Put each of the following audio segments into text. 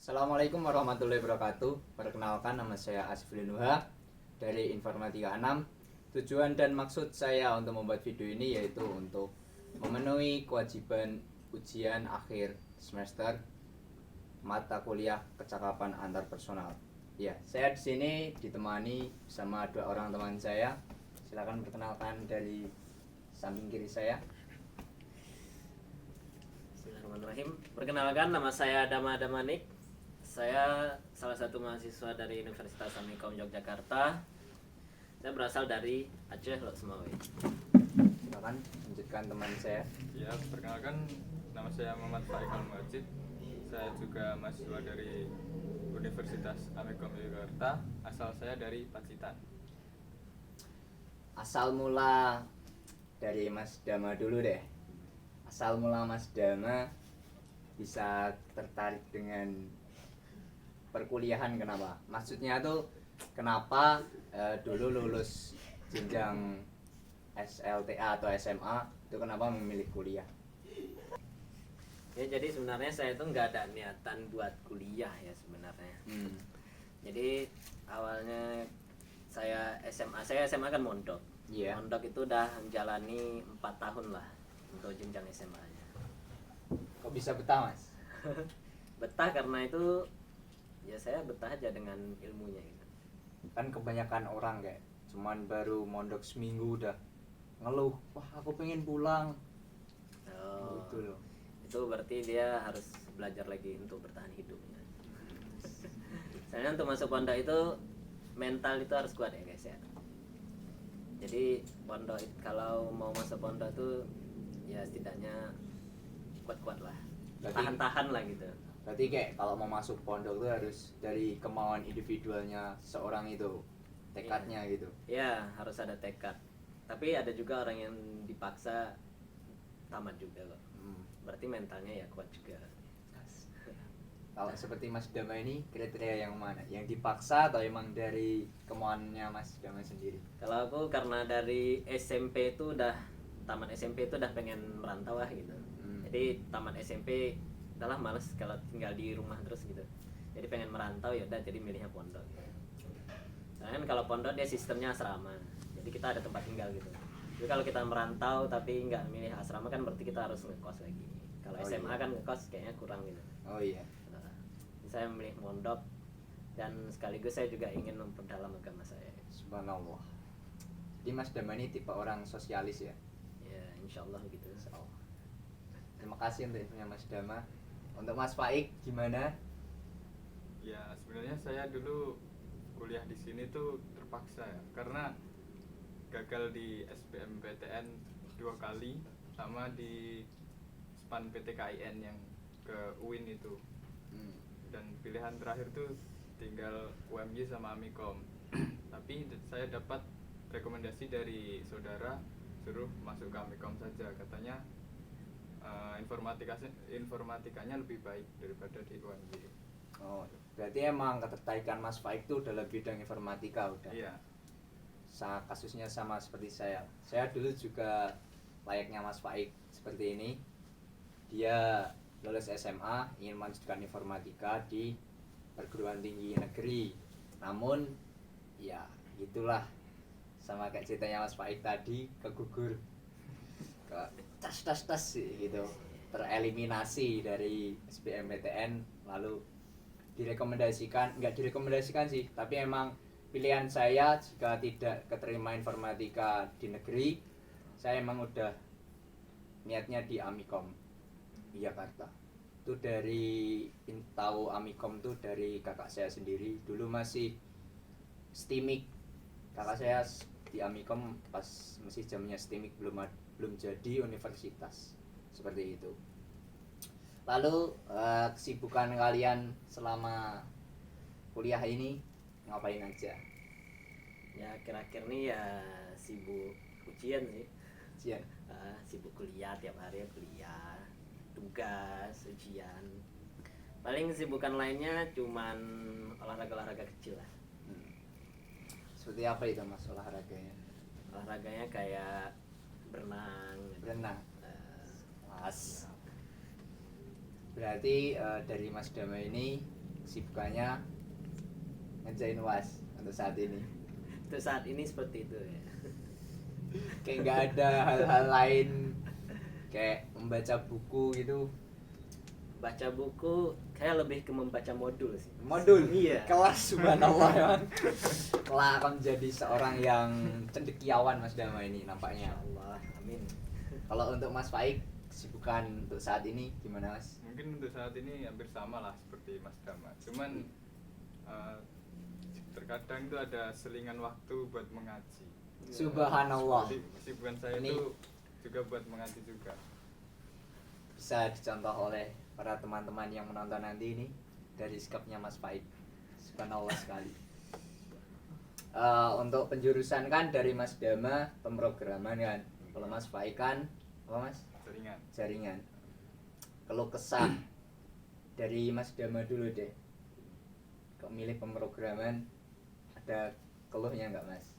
Assalamualaikum warahmatullahi wabarakatuh. Perkenalkan, nama saya Asiful Nuha dari Informatika 6. Tujuan dan maksud saya untuk membuat video ini yaitu untuk memenuhi kewajiban ujian akhir semester mata kuliah kecakapan antar personal. Ya, saya di sini ditemani bersama dua orang teman saya. Silakan perkenalkan dari samping kiri saya. Bismillahirrahmanirrahim. Perkenalkan, nama saya Dama Damanik. Saya salah satu mahasiswa dari Universitas Amikom Yogyakarta. Saya berasal dari Aceh, Lok Semawe. Silakan lanjutkan teman saya. Ya, perkenalkan, nama saya Muhammad Faikal Majid. Saya juga mahasiswa dari Universitas Amikom Yogyakarta. Asal saya dari Pacitan. Asal mula dari Mas Dama dulu deh. Asal mula Mas Dama bisa tertarik dengan perkuliahan kenapa? Maksudnya tuh kenapa dulu lulus jenjang SLTA atau SMA itu kenapa memilih kuliah? Ya, jadi sebenarnya saya itu nggak ada niatan buat kuliah ya sebenarnya. Jadi awalnya saya SMA kan mondok. Iya. Mondok itu udah menjalani 4 tahun lah untuk jenjang SMA-nya. Kok bisa betah, Mas? Betah karena itu ya saya betah aja dengan ilmunya gitu. Kan kebanyakan orang kayak cuman baru mondok seminggu udah ngeluh, wah aku pengen pulang. Oh, Gitu loh. itu berarti dia harus belajar lagi untuk bertahan hidupnya. Soalnya untuk masuk pondok itu mental itu harus kuat ya guys ya. Jadi kalau mau masuk pondok tuh ya setidaknya kuat-kuat lah, Berarti- tahan-tahan lah gitu. Berarti kayak kalau mau masuk pondok tuh harus dari kemauan individualnya seorang itu, tekadnya gitu. Ya harus ada tekad. Tapi ada juga orang yang dipaksa tamat juga kok. Berarti mentalnya ya kuat juga. Kalau seperti Mas Dama ini kriteria yang mana? Yang dipaksa atau emang dari kemauannya Mas Dama sendiri? Kalau aku karena dari SMP itu tamat SMP itu udah pengen merantau lah gitu. Jadi tamat SMP udahlah males kalau tinggal di rumah terus gitu. Jadi pengen merantau ya udah jadi milihnya pondok. Gitu. Soalnya kan kalau pondok dia sistemnya asrama. Jadi kita ada tempat tinggal gitu. Jadi kalau kita merantau tapi nggak milih asrama kan berarti kita harus ngekos lagi. Kalau Oh, SMA iya. kan ngekos kayaknya kurang gitu. Oh iya. Nah, saya memilih mondok dan sekaligus saya juga ingin memperdalam agama saya. Subhanallah. Jadi Mas Dama ini tipe orang sosialis ya? Ya insyaallah gitu. Insyaallah. Terima kasih untuk infonya Mas Dama. Untuk Mas Faik gimana? Ya, sebenarnya saya dulu kuliah di sini tuh terpaksa ya, karena gagal di SBMPTN 2 kali sama di SPAN PTKIN yang ke UIN itu. Dan pilihan terakhir tuh tinggal UMY sama Amikom. Tapi saya dapat rekomendasi dari saudara suruh masuk ke Amikom saja, katanya informatikanya lebih baik daripada di UMY. Oh, berarti emang ketertarikan Mas Faik itu dalam bidang informatika udah. Iya. Kasusnya sama seperti saya. Saya dulu juga layaknya Mas Faik seperti ini. Dia lulus SMA ingin melanjutkan informatika di perguruan tinggi negeri. Namun ya gitulah, sama kayak ceritanya Mas Faik tadi, kegugur ke tas gitu, tereliminasi dari SBMPTN, lalu nggak direkomendasikan sih, tapi emang pilihan saya jika tidak keterima informatika di negeri, saya emang udah niatnya di Amikom Jakarta. Itu dari tahu Amikom tuh dari kakak saya sendiri, dulu masih STIMIK. Kakak saya di Amikom pas masih zamannya STIMIK, belum jadi universitas seperti itu. Lalu kesibukan kalian selama kuliah ini ngapain aja? Ya akhir-akhir ini ya sibuk ujian sih. Ujian. Sibuk kuliah, tiap hari kuliah, tugas, ujian. Paling kesibukan lainnya cuman olahraga kecil lah. Seperti apa itu Mas olahraganya? Olahraganya kayak berenang. Berenang. Eh, Mas. Berarti dari Mas Dama ini kesibukannya ngerjain UAS untuk saat ini. Untuk saat ini seperti itu ya. Kayak nggak ada hal-hal lain kayak membaca buku gitu. Baca buku kayak lebih ke membaca modul sih. Modul. Iya. Kelas subhanallah emang. Kelak akan menjadi seorang yang cendekiawan Mas Dama ini nampaknya. Insyaallah, amin. Kalau untuk Mas Faik kesibukan untuk saat ini gimana Mas? Mungkin untuk saat ini hampir sama lah seperti Mas Dama. Cuman terkadang itu ada selingan waktu buat mengaji. Subhanallah. Kesibukan saya Ini- itu juga buat mengaji juga. Bisa dicontoh oleh para teman-teman yang menonton nanti ini dari sikapnya Mas Faik. Subhanallah sekali. Untuk penjurusan kan dari Mas Dama pemrograman kan. Kalau Mas Faik kan apa Mas? Selingan. Jaringan. Kalau kesah dari Mas Dama dulu deh. Kok milih pemrograman ada keluhnya nggak Mas?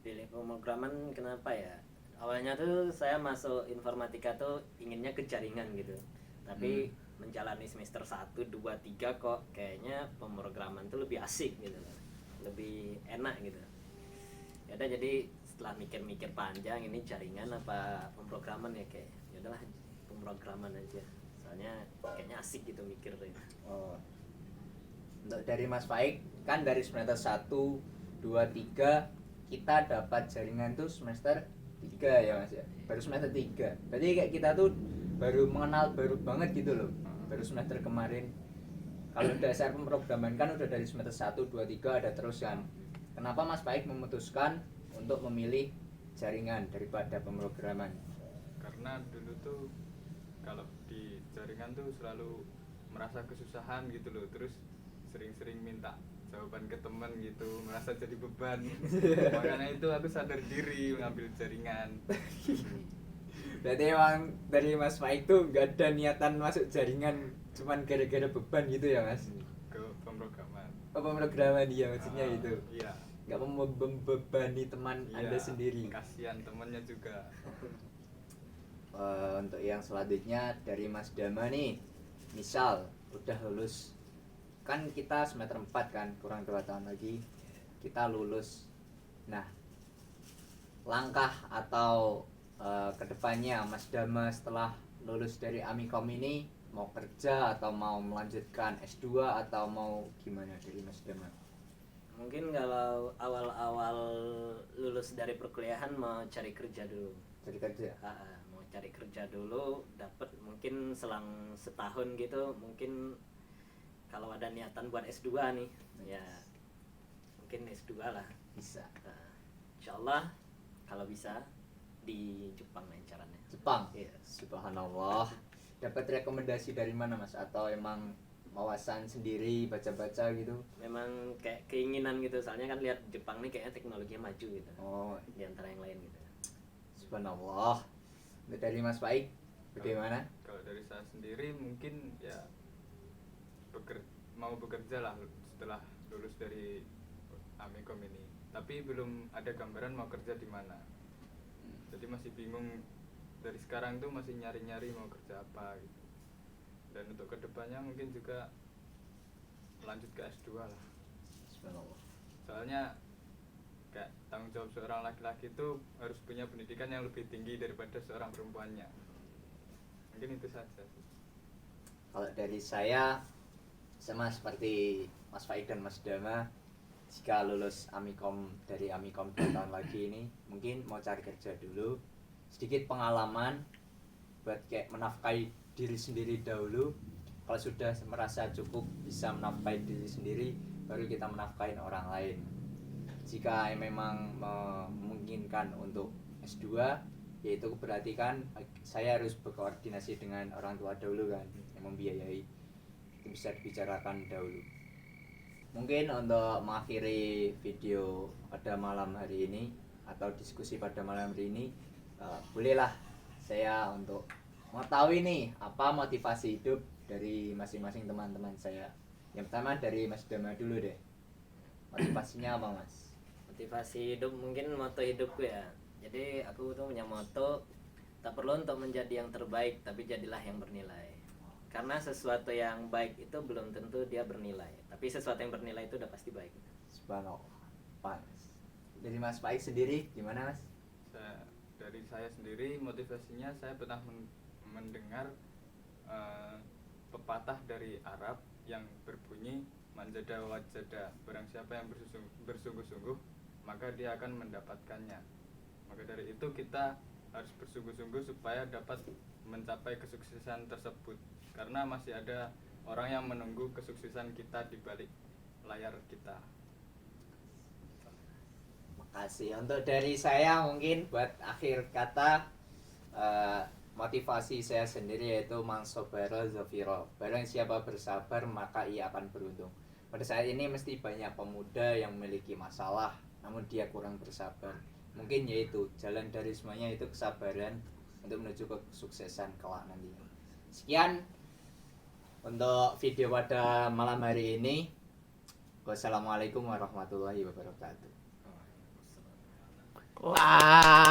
Pilih pemrograman kenapa ya? Awalnya tuh saya masuk informatika tuh inginnya ke jaringan gitu. Tapi menjalani semester 1, 2, 3 kok kayaknya pemrograman tuh lebih asik gitu. Lebih enak gitu. Ya udah, jadi setelah mikir-mikir panjang ini jaringan apa pemrograman ya, kayak ya udahlah pemrograman aja. Soalnya kayaknya asik gitu mikir tuh. Oh. Untuk dari Mas Faik kan dari semester 1, 2, 3 kita dapat jaringan tuh semester 3 ya Mas ya. Baru semester 3. Berarti kayak kita tuh baru mengenal baru banget gitu loh. Baru semester kemarin. Kalau dasar pemrograman kan udah dari semester 1, 2, 3 ada terus kan. Kenapa Mas Faik memutuskan untuk memilih jaringan daripada pemrograman? Karena dulu tuh kalau di jaringan tuh selalu merasa kesusahan gitu loh, terus sering-sering minta jawaban ke temen gitu, merasa jadi beban. Makanya itu aku sadar diri mengambil jaringan. Berarti emang dari Mas Faik tuh gak ada niatan masuk jaringan cuman gara-gara beban gitu ya Mas? Ke pemrograman. Oh, pemrograman dia maksudnya Ah, itu. Iya. Gak membebani teman Iya, Anda sendiri. kasihan temennya juga. Untuk yang selanjutnya dari Mas Dama nih, misal udah lulus, kan kita semester 4 kan, kurang 2 tahun lagi kita lulus. Nah, langkah atau kedepannya Mas Dama setelah lulus dari Amikom ini mau kerja atau mau melanjutkan S2 atau mau gimana dari Mas Dama? Mungkin kalau awal-awal lulus dari perkuliahan mau cari kerja dulu. Cari kerja? Mau cari kerja dulu, dapat mungkin selang setahun gitu, mungkin kalau ada niatan buat S2 nih, ya mungkin S2 lah. Bisa. Insyaallah kalau bisa di Jepang lancarannya. Jepang? Iya. Subhanallah. Dapat rekomendasi dari mana Mas? Atau emang wawasan sendiri baca-baca gitu? Memang kayak keinginan gitu, soalnya kan lihat Jepang nih kayaknya teknologinya maju gitu. Oh, Di antara yang lain gitu. subhanallah. Untuk dari Mas Faik bagaimana? Kalau dari saya sendiri mungkin ya mau bekerja lah setelah lulus dari Amikom ini. Tapi belum ada gambaran mau kerja di mana. Jadi masih bingung, dari sekarang tuh masih nyari-nyari mau kerja apa gitu. Dan untuk kedepannya mungkin juga lanjut ke S2 lah. Subhanallah. Soalnya kayak tanggung jawab seorang laki-laki itu harus punya pendidikan yang lebih tinggi daripada seorang perempuannya. Mungkin itu saja sih. Kalau dari saya sama seperti Mas Faik dan Mas Dama, jika lulus Amikom dari Amikom 2 tahun lagi ini mungkin mau cari kerja dulu, sedikit pengalaman buat kayak menafkahi diri sendiri dahulu. Kalau sudah merasa cukup bisa menafkahi diri sendiri, baru kita menafkahi orang lain. Jika memang memungkinkan untuk S2, yaitu berarti kan saya harus berkoordinasi dengan orang tua dahulu kan yang membiayai. Itu bisa dibicarakan dahulu. Mungkin untuk mengakhiri video pada malam hari ini atau diskusi pada malam hari ini, bolehlah saya untuk mau tahu ini apa motivasi hidup dari masing-masing teman-teman saya. Yang pertama dari Mas Dama dulu deh. Motivasinya apa Mas? Motivasi hidup, mungkin moto hidupku ya. Jadi aku tuh punya moto, tak perlu untuk menjadi yang terbaik, tapi jadilah yang bernilai. karena sesuatu yang baik itu belum tentu dia bernilai, tapi sesuatu yang bernilai itu udah pasti baik. Subhanallah. Pas. Dari Mas Faik sendiri gimana Mas? Dari saya sendiri motivasinya saya pernah mendengar pepatah dari Arab yang berbunyi manjada wajada, barang siapa yang bersungguh-sungguh maka dia akan mendapatkannya. Maka dari itu kita harus bersungguh-sungguh supaya dapat mencapai kesuksesan tersebut, karena masih ada orang yang menunggu kesuksesan kita di balik layar kita. Makasih. Untuk dari saya mungkin buat akhir kata, motivasi saya sendiri yaitu man sabara zafira. Barang siapa bersabar maka ia akan beruntung. Pada saat ini mesti banyak pemuda yang memiliki masalah namun dia kurang bersabar. Mungkin yaitu jalan dari semuanya itu kesabaran untuk menuju ke kesuksesan kelak nantinya. Sekian untuk video pada malam hari ini. Wassalamualaikum warahmatullahi wabarakatuh. Wah.